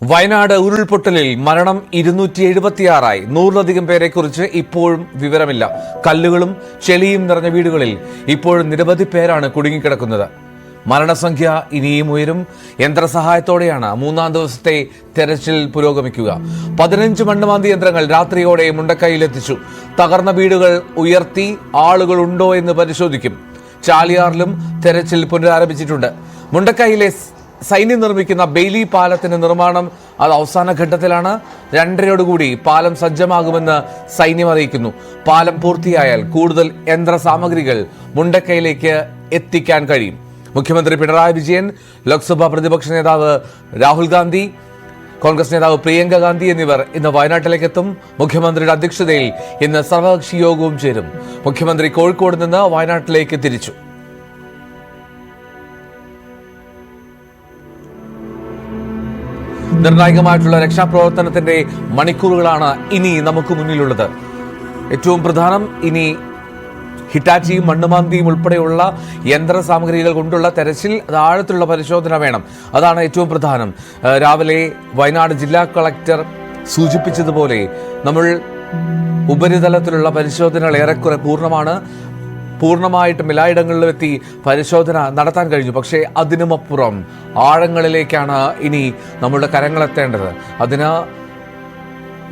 വയനാട് ഉരുൾപൊട്ടലിൽ മരണം 276 100ലധികം പേരെക്കുറിച്ച് ഇപ്പോഴും വിവരമില്ല. കല്ലുകളും ചെളിയും നിറഞ്ഞ വീടുകളിൽ ഇപ്പോഴും നിരവധി പേരാണ് കുടുങ്ങിക്കിടക്കുന്നത്. മരണസംഖ്യ ഇനിയും ഉയരും. യന്ത്രസഹായത്തോടെയാണ് മൂന്നാം ദിവസത്തെ തെരച്ചിൽ പുരോഗമിക്കുക. 15 മണ്ണുമാന്തി യന്ത്രങ്ങൾ രാത്രിയോടെ മുണ്ടക്കൈയിലെത്തിച്ചു. തകർന്ന വീടുകൾ ഉയർത്തി ആളുകൾ ഉണ്ടോ എന്ന് പരിശോധിക്കും. ചാലിയാറിലും തെരച്ചിൽ പുനരാരംഭിച്ചിട്ടുണ്ട്. മുണ്ടക്കൈയിലെ സൈന്യം നിർമ്മിക്കുന്ന ബെയിലി പാലത്തിന്റെ നിർമ്മാണം അത് അവസാന ഘട്ടത്തിലാണ്. 2:30 പാലം സജ്ജമാകുമെന്ന് സൈന്യം അറിയിക്കുന്നു. പാലം പൂർത്തിയായാൽ കൂടുതൽ യന്ത്ര സാമഗ്രികൾ മുണ്ടക്കൈയിലേക്ക് എത്തിക്കാൻ കഴിയും. മുഖ്യമന്ത്രി പിണറായി വിജയൻ, ലോക്സഭാ പ്രതിപക്ഷ നേതാവ് രാഹുൽ ഗാന്ധി, കോൺഗ്രസ് നേതാവ് പ്രിയങ്ക ഗാന്ധി എന്നിവർ ഇന്ന് വയനാട്ടിലേക്ക് എത്തും. മുഖ്യമന്ത്രിയുടെ അധ്യക്ഷതയിൽ ഇന്ന് സർവകക്ഷി യോഗവും ചേരും. മുഖ്യമന്ത്രി കോഴിക്കോട് നിന്ന് വയനാട്ടിലേക്ക് തിരിച്ചു. നിർണായകമായിട്ടുള്ള രക്ഷാപ്രവർത്തനത്തിന്റെ മണിക്കൂറുകളാണ് ഇനി നമുക്ക് മുന്നിലുള്ളത്. ഏറ്റവും പ്രധാനം ഇനി ഹിറ്റാച്ചിയും മണ്ണുമാന്തിയും ഉൾപ്പെടെയുള്ള യന്ത്ര സാമഗ്രികൾ കൊണ്ടുള്ള തെരച്ചിൽ, ആഴത്തിലുള്ള പരിശോധന വേണം. അതാണ് ഏറ്റവും പ്രധാനം. രാവിലെ വയനാട് ജില്ലാ കളക്ടർ സൂചിപ്പിച്ചതുപോലെ നമ്മൾ ഉപരിതലത്തിലുള്ള പരിശോധനകൾ ഏറെക്കുറെ പൂർണ്ണമായിട്ടും എല്ലായിടങ്ങളിലും എത്തി പരിശോധന നടത്താൻ കഴിഞ്ഞു. പക്ഷേ അതിനുമപ്പുറം ആഴങ്ങളിലേക്കാണ് ഇനി നമ്മുടെ കരങ്ങളെത്തേണ്ടത്. അതിന്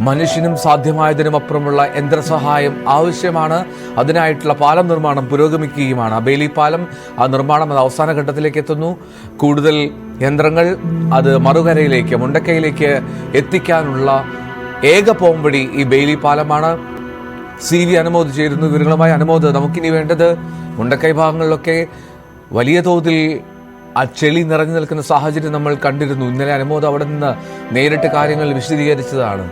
മനുഷ്യനും സാധ്യമായതിനുമപ്പുറമുള്ള യന്ത്രസഹായം ആവശ്യമാണ്. അതിനായിട്ടുള്ള പാലം നിർമ്മാണം പുരോഗമിക്കുകയുമാണ്. ബെയിലി പാലം ആ നിർമ്മാണം അത് അവസാന ഘട്ടത്തിലേക്ക് എത്തുന്നു. കൂടുതൽ യന്ത്രങ്ങൾ അത് മറുകരയിലേക്ക് മുണ്ടക്കൈയിലേക്ക് എത്തിക്കാനുള്ള ഏക പോംവഴി ഈ ബെയിലി പാലമാണ്. CV അനുമോദ് ചേരുന്നു വിവരങ്ങളുമായി. അനുമോദ്, നമുക്കിനി വേണ്ടത് മുണ്ടക്കൈ ഭാഗങ്ങളിലൊക്കെ വലിയ തോതിൽ ആ ചെളി നിറഞ്ഞു നിൽക്കുന്ന സാഹചര്യം നമ്മൾ കണ്ടിരുന്നു. ഇന്നലെ അനുമോദ് അവിടെ നിന്ന് നേരിട്ട് കാര്യങ്ങൾ വിശദീകരിച്ചതാണ്.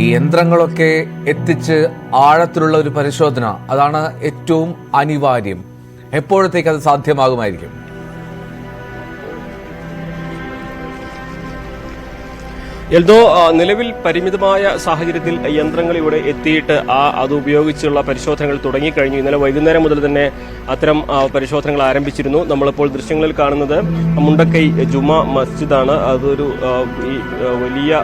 ഈ യന്ത്രങ്ങളൊക്കെ എത്തിച്ച് ആഴത്തിലുള്ള ഒരു പരിശോധന അതാണ് ഏറ്റവും അനിവാര്യം. എപ്പോഴത്തേക്ക് അത് സാധ്യമാകുമായിരിക്കും? എൽദോ, നിലവിൽ പരിമിതമായ സാഹചര്യത്തിൽ യന്ത്രങ്ങൾ ഇവിടെ എത്തിയിട്ട് അത് ഉപയോഗിച്ചുള്ള പരിശോധനകൾ തുടങ്ങിക്കഴിഞ്ഞു. ഇന്നലെ വൈകുന്നേരം മുതൽ തന്നെ അത്തരം പരിശോധനകൾ ആരംഭിച്ചിരുന്നു. നമ്മളിപ്പോൾ ദൃശ്യങ്ങളിൽ കാണുന്നത് മുണ്ടക്കൈ ജുമാ മസ്ജിദാണ്. അതൊരു വലിയ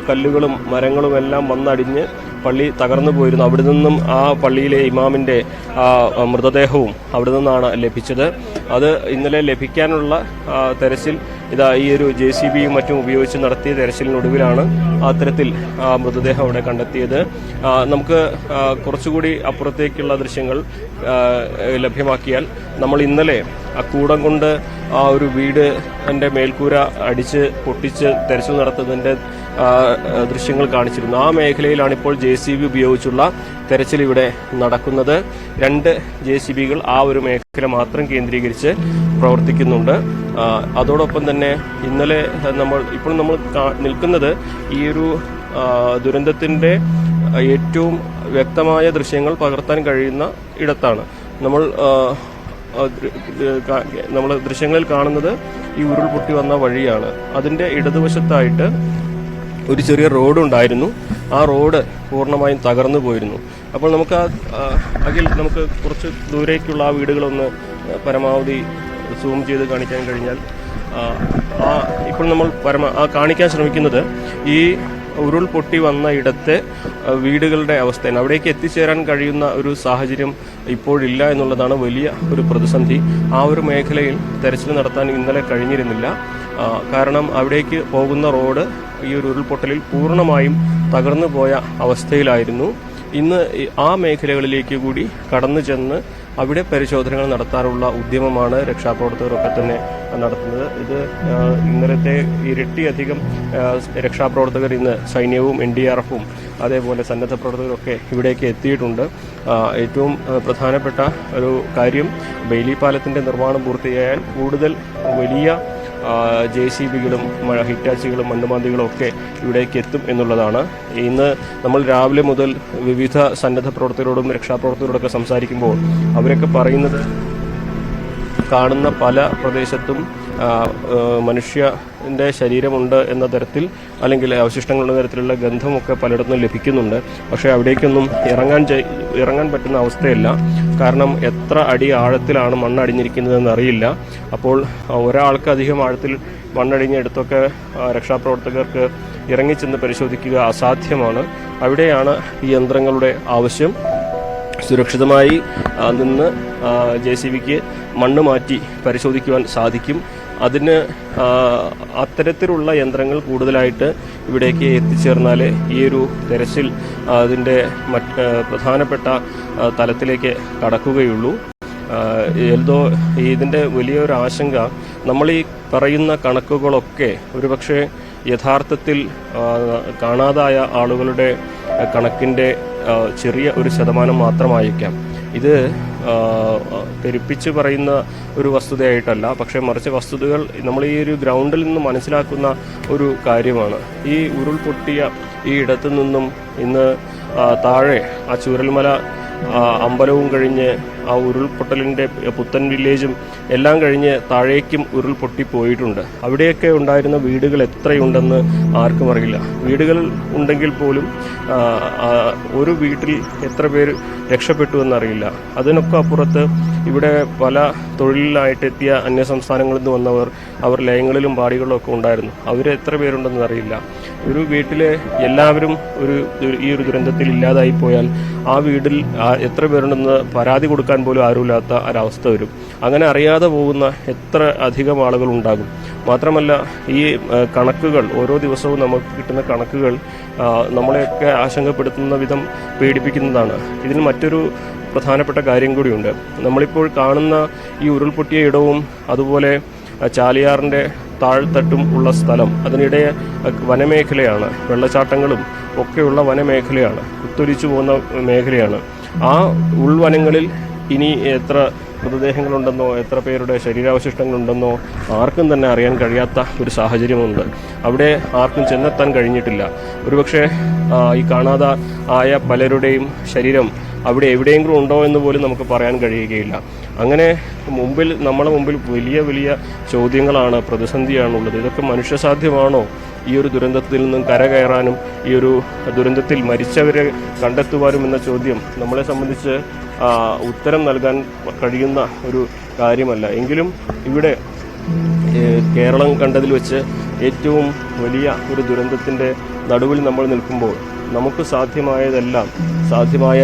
കല്ലുകളും മരങ്ങളും എല്ലാം വന്നടിഞ്ഞ് പള്ളി തകർന്നു പോയിരുന്നു. അവിടെ നിന്നും ആ പള്ളിയിലെ ഇമാമിന്റെ മൃതദേഹവും അവിടെ നിന്നാണ് ലഭിച്ചത്. അത് ഇന്നലെ ലഭിക്കാനുള്ള തെരച്ചിൽ ഈ ഒരു JCBയും മറ്റും ഉപയോഗിച്ച് നടത്തിയ തെരച്ചിലിനൊടുവിലാണ് അത്തരത്തിൽ മൃതദേഹം അവിടെ കണ്ടെത്തിയത്. നമുക്ക് കുറച്ചുകൂടി അപ്പുറത്തേക്കുള്ള ദൃശ്യങ്ങൾ ലഭ്യമാക്കിയാൽ, നമ്മൾ ഇന്നലെ ആ കൂടം കൊണ്ട് ആ ഒരു വീട് എൻ്റെ മേൽക്കൂര അടിച്ച് പൊട്ടിച്ച് തെരച്ചിൽ നടത്തുന്നതിൻ്റെ ദൃശ്യങ്ങൾ കാണിച്ചിരുന്നു. ആ മേഖലയിലാണ് ഇപ്പോൾ JCB ഉപയോഗിച്ചുള്ള തെരച്ചിൽ ഇവിടെ നടക്കുന്നത്. 2 JCBകൾ ആ ഒരു മേഖല മാത്രം കേന്ദ്രീകരിച്ച് പ്രവർത്തിക്കുന്നുണ്ട്. അതോടൊപ്പം തന്നെ ഇന്നലെ നമ്മൾ നിൽക്കുന്നത് ഈ ഒരു ദുരന്തത്തിന്റെ ഏറ്റവും വ്യക്തമായ ദൃശ്യങ്ങൾ പകർത്താൻ കഴിയുന്ന ഇടത്താണ്. നമ്മൾ ദൃശ്യങ്ങളിൽ കാണുന്നത് ഈ ഉരുൾപൊട്ടി വന്ന വഴിയാണ്. അതിന്റെ ഇടതുവശത്തായിട്ട് ഒരു ചെറിയ റോഡ് ഉണ്ടായിരുന്നു. ആ റോഡ് പൂർണ്ണമായും തകർന്നു പോയിരുന്നു. അപ്പോൾ നമുക്ക് നമുക്ക് കുറച്ച് ദൂരേക്കുള്ള ആ വീടുകളൊന്ന് പരമാവധി സൂം ചെയ്ത് കാണിക്കാൻ കഴിഞ്ഞാൽ, ഇപ്പോൾ നമ്മൾ കാണിക്കാൻ ശ്രമിക്കുന്നത് ഈ ഉരുൾപൊട്ടി വന്ന ഇടത്തെ വീടുകളുടെ അവസ്ഥയാണ്. അവിടേക്ക് എത്തിച്ചേരാൻ കഴിയുന്ന ഒരു സാഹചര്യം ഇപ്പോഴില്ല എന്നുള്ളതാണ് വലിയ ഒരു പ്രതിസന്ധി. ആ ഒരു മേഖലയിൽ തെരച്ചിൽ നടത്താൻ ഇന്നലെ കഴിഞ്ഞിരുന്നില്ല. കാരണം അവിടേക്ക് പോകുന്ന റോഡ് ഈ ഒരു ഉരുൾപൊട്ടലിൽ പൂർണ്ണമായും തകർന്നു പോയ അവസ്ഥയിലായിരുന്നു. ഇന്ന് ആ മേഖലകളിലേക്ക് കൂടി കടന്നു ചെന്ന് അവിടെ പരിശോധനകൾ നടത്താനുള്ള ഉദ്യമമാണ് രക്ഷാപ്രവർത്തകരൊക്കെ തന്നെ നടത്തുന്നത്. ഇത് ഇന്നലത്തെ ഇരട്ടിയധികം രക്ഷാപ്രവർത്തകർ ഇന്ന് സൈന്യവും NDRFും അതേപോലെ സന്നദ്ധ പ്രവർത്തകരൊക്കെ ഇവിടേക്ക് എത്തിയിട്ടുണ്ട്. ഏറ്റവും പ്രധാനപ്പെട്ട ഒരു കാര്യം, ബെയിലി പാലത്തിന്റെ നിർമ്മാണം പൂർത്തിയായാൽ കൂടുതൽ വലിയ JCBകളും ഹിറ്റാച്ചികളും മണ്ണുമാന്തികളും ഒക്കെ ഇവിടേക്ക് എത്തും എന്നുള്ളതാണ്. ഇന്ന് നമ്മൾ രാവിലെ മുതൽ വിവിധ സന്നദ്ധ പ്രവർത്തകരോടും രക്ഷാപ്രവർത്തകരോടൊക്കെ സംസാരിക്കുമ്പോൾ അവരൊക്കെ പറയുന്നത്, കാണുന്ന പല പ്രദേശത്തും മനുഷ്യന്റെ ശരീരമുണ്ട് എന്ന തരത്തിൽ അല്ലെങ്കിൽ അവശിഷ്ടങ്ങളുടെ തരത്തിലുള്ള ഗന്ധമൊക്കെ പലയിടത്തും ലഭിക്കുന്നുണ്ട്. പക്ഷേ അവിടേക്കൊന്നും ഇറങ്ങാൻ പറ്റുന്ന അവസ്ഥയല്ല. കാരണം എത്ര അടി ആഴത്തിലാണ് മണ്ണ് അടിഞ്ഞിരിക്കുന്നതെന്ന് അറിയില്ല. അപ്പോൾ ഒരാൾക്ക് അധികം ആഴത്തിൽ മണ്ണടിഞ്ഞെടുത്തൊക്കെ രക്ഷാപ്രവർത്തകർക്ക് ഇറങ്ങിച്ചെന്ന് പരിശോധിക്കുക അസാധ്യമാണ്. അവിടെയാണ് ഈ യന്ത്രങ്ങളുടെ ആവശ്യം. സുരക്ഷിതമായി നിന്ന് JCBക്ക് മണ്ണ് മാറ്റി പരിശോധിക്കുവാൻ സാധിക്കും. അതിന് അത്തരത്തിലുള്ള യന്ത്രങ്ങൾ കൂടുതലായിട്ട് ഇവിടേക്ക് എത്തിച്ചേർന്നാൽ ഈ ഒരു തെരച്ചിൽ അതിൻ്റെ പ്രധാനപ്പെട്ട തലത്തിലേക്ക് കടക്കുകയുള്ളൂ. എന്തോ ഇതിൻ്റെ വലിയൊരു ആശങ്ക, നമ്മൾ ഈ പറയുന്ന കണക്കുകളൊക്കെ ഒരുപക്ഷെ യഥാർത്ഥത്തിൽ കാണാതായ ആളുകളുടെ കണക്കിൻ്റെ ചെറിയ ഒരു ശതമാനം മാത്രമായിരിക്കാം. ഇത് പെരുപ്പിച്ച് പറയുന്ന ഒരു വസ്തുതയായിട്ടല്ല, പക്ഷേ മറിച്ച് വസ്തുതകൾ നമ്മൾ ഈ ഒരു ഗ്രൗണ്ടിൽ നിന്ന് മനസ്സിലാക്കുന്ന ഒരു കാര്യമാണ്. ഈ ഉരുൾപൊട്ടിയ ഈ ഇടത്തു നിന്നും ഇന്ന് താഴെ ആ ചൂരൽമല അമ്പലവും കഴിഞ്ഞ് ആ ഉരുൾപൊട്ടലിൻ്റെ പുത്തൻ വില്ലേജും എല്ലാം കഴിഞ്ഞ് താഴേക്കും ഉരുൾപൊട്ടി പോയിട്ടുണ്ട്. അവിടെയൊക്കെ ഉണ്ടായിരുന്ന വീടുകൾ എത്രയുണ്ടെന്ന് ആർക്കും അറിയില്ല. വീടുകൾ ഉണ്ടെങ്കിൽ പോലും ഒരു വീട്ടിൽ എത്ര പേര് രക്ഷപ്പെട്ടു എന്നറിയില്ല. അതിനൊക്കെ അപ്പുറത്ത് ഇവിടെ പല തൊഴിലിനായിട്ടെത്തിയ അന്യസംസ്ഥാനങ്ങളിൽ നിന്ന് വന്നവർ, അവർ ലയങ്ങളിലും പാടികളിലും ഒക്കെ ഉണ്ടായിരുന്നു. അവർ എത്ര പേരുണ്ടെന്ന് അറിയില്ല. ഒരു വീട്ടിലെ എല്ലാവരും ഈ ഒരു ദുരന്തത്തിൽ ഇല്ലാതായി പോയാൽ ആ വീട്ടിൽ എത്ര പേരുണ്ടെന്ന് പരാതി കൊടുക്കാൻ പോലും ആരുമില്ലാത്ത ഒരവസ്ഥ വരും. അങ്ങനെ അറിയാതെ പോകുന്ന എത്ര അധികം ആളുകൾ ഉണ്ടാകും. മാത്രമല്ല ഈ കണക്കുകൾ, ഓരോ ദിവസവും നമുക്ക് കിട്ടുന്ന കണക്കുകൾ നമ്മളെയൊക്കെ ആശങ്കപ്പെടുത്തുന്ന വിധം പേടിപ്പിക്കുന്നതാണ്. ഇതിന് മറ്റൊരു പ്രധാനപ്പെട്ട കാര്യം കൂടിയുണ്ട്. നമ്മളിപ്പോൾ കാണുന്ന ഈ ഉരുൾപൊട്ടിയ ഇടവും അതുപോലെ ചാലിയാറിൻ്റെ താഴ്ത്തട്ടും ഉള്ള സ്ഥലം, അതിനിടെ വനമേഖലയാണ്, വെള്ളച്ചാട്ടങ്ങളും ഒക്കെയുള്ള വനമേഖലയാണ്, കുത്തൊലിച്ചു പോകുന്ന മേഖലയാണ്. ആ ഉൾവനങ്ങളിൽ ഇനി എത്ര മൃതദേഹങ്ങളുണ്ടെന്നോ എത്ര പേരുടെ ശരീരാവശിഷ്ടങ്ങളുണ്ടെന്നോ ആർക്കും തന്നെ അറിയാൻ കഴിയാത്ത ഒരു സാഹചര്യമുണ്ട്. അവിടെ ആർക്കും ചെന്നെത്താൻ കഴിഞ്ഞിട്ടില്ല. ഒരുപക്ഷെ ഈ കാണാതെ ആയ പലരുടെയും ശരീരം അവിടെ എവിടെയെങ്കിലും ഉണ്ടോ എന്ന് പോലും നമുക്ക് പറയാൻ കഴിയുകയില്ല. അങ്ങനെ നമ്മളെ മുമ്പിൽ വലിയ വലിയ ചോദ്യങ്ങളാണ്, പ്രതിസന്ധിയാണുള്ളത്. ഇതൊക്കെ മനുഷ്യസാധ്യമാണോ? ഈ ഒരു ദുരന്തത്തിൽ നിന്നും കരകയറാനും ഈ ഒരു ദുരന്തത്തിൽ മരിച്ചവരെ കണ്ടെത്തുവാനും എന്ന ചോദ്യം നമ്മളെ സംബന്ധിച്ച് ഉത്തരം നൽകാൻ കഴിയുന്ന ഒരു കാര്യമല്ല. എങ്കിലും ഇവിടെ കേരളം കണ്ടതിൽ വെച്ച് ഏറ്റവും വലിയ ഒരു ദുരന്തത്തിൻ്റെ നടുവിൽ നമ്മൾ നിൽക്കുമ്പോൾ നമുക്ക് സാധ്യമായ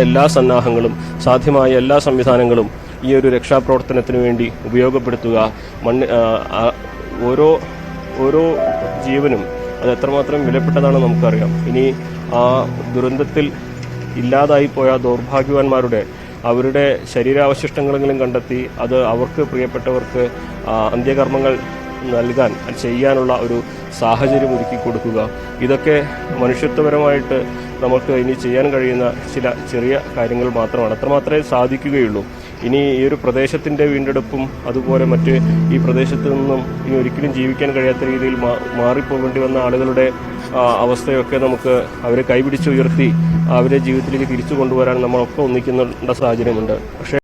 എല്ലാ സന്നാഹങ്ങളും സാധ്യമായ എല്ലാ സംവിധാനങ്ങളും ഈ ഒരു രക്ഷാപ്രവർത്തനത്തിന് വേണ്ടി ഉപയോഗപ്പെടുത്തുക. ഓരോ ജീവനും അത് എത്രമാത്രം വിലപ്പെട്ടതാണ് നമുക്കറിയാം. ഇനി ആ ദുരന്തത്തിൽ ഇല്ലാതായി പോയ ദൗർഭാഗ്യവാന്മാരുടെ അവരുടെ ശരീരാവശിഷ്ടങ്ങളെങ്കിലും കണ്ടെത്തി അത് അവർക്ക് പ്രിയപ്പെട്ടവർക്ക് അന്ത്യകർമ്മങ്ങൾ ചെയ്യാനുള്ള ഒരു സാഹചര്യം ഒരുക്കി കൊടുക്കുക. ഇതൊക്കെ മനുഷ്യത്വപരമായിട്ട് നമുക്ക് ഇനി ചെയ്യാൻ കഴിയുന്ന ചില ചെറിയ കാര്യങ്ങൾ മാത്രമാണ്. അത്രമാത്രമേ സാധിക്കുകയുള്ളൂ. ഇനി ഈ ഒരു പ്രദേശത്തിൻ്റെ വീണ്ടെടുപ്പും അതുപോലെ മറ്റ് ഈ പ്രദേശത്ത് നിന്നും ഇനി ഒരിക്കലും ജീവിക്കാൻ കഴിയാത്ത രീതിയിൽ മാറിപ്പോകേണ്ടി വന്ന ആളുകളുടെ അവസ്ഥയൊക്കെ നമുക്ക് അവരെ കൈപിടിച്ചുയർത്തി അവരെ ജീവിതത്തിലേക്ക് തിരിച്ചു കൊണ്ടുവരാൻ നമ്മളൊക്കെ ഒന്നിക്കേണ്ട സാഹചര്യമുണ്ട്. പക്ഷേ